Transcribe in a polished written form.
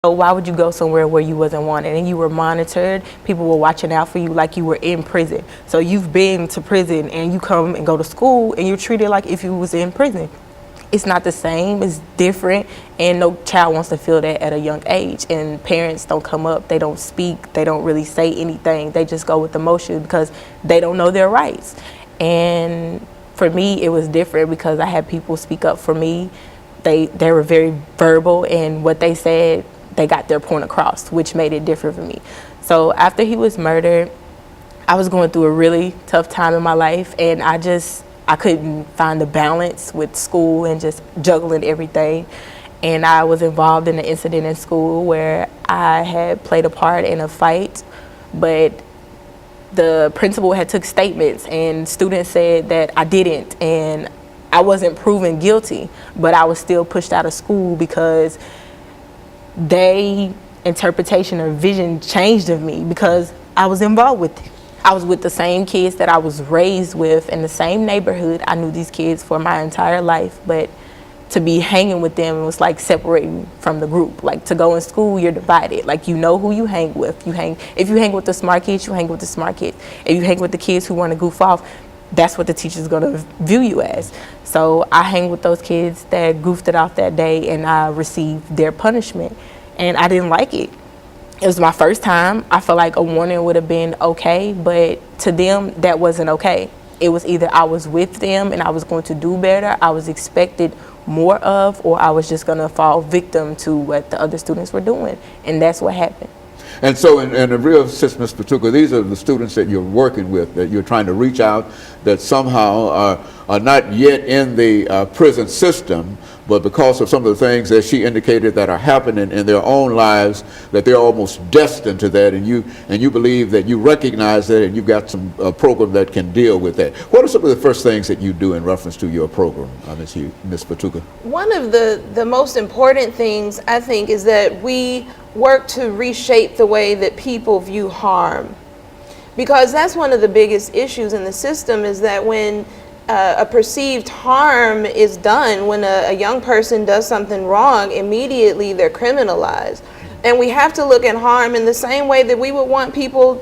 So why would you go somewhere where you wasn't wanted and you were monitored? People were watching out for you like you were in prison. So you've been to prison and you come and go to school and you're treated like if you was in prison. It's not the same, it's different, and no child wants to feel that at a young age. And parents don't come up, they don't speak, they don't really say anything. They just go with emotion because they don't know their rights. And for me, it was different because I had people speak up for me. They were very verbal, and what they said, they got their point across, which made it different for me. So after he was murdered, I was going through a really tough time in my life, and I couldn't find the balance with school and just juggling everything. And I was involved in an incident in school where I had played a part in a fight, but the principal had took statements and students said that I didn't, and I wasn't proven guilty, but I was still pushed out of school because they interpretation or vision changed of me because I was involved with it. I was with the same kids that I was raised with in the same neighborhood. I knew these kids for my entire life, but to be hanging with them was like separating from the group. Like to go in school, you're divided. Like you know who you hang with. If you hang with the smart kids, you hang with the smart kids. If you hang with the kids who want to goof off, that's what the teacher's gonna view you as. So I hang with those kids that goofed it off that day, and I received their punishment, and I didn't like it. It was my first time. I felt like a warning would have been okay, but to them, that wasn't okay. It was either I was with them and I was going to do better, I was expected more of, or I was just gonna fall victim to what the other students were doing, and that's what happened. And so in the real sense, Ms. Fatuga, these are the students that you're working with, that you're trying to reach out, that somehow are not yet in the prison system, but because of some of the things that she indicated that are happening in their own lives, that they're almost destined to that, and you believe that you recognize that, and you've got some program that can deal with that. What are some of the first things that you do in reference to your program, Ms. Fatuga? One of the most important things, I think, is that we work to reshape the way that people view harm. Because that's one of the biggest issues in the system, is that when a perceived harm is done, when a young person does something wrong, immediately they're criminalized. And we have to look at harm in the same way that we would want people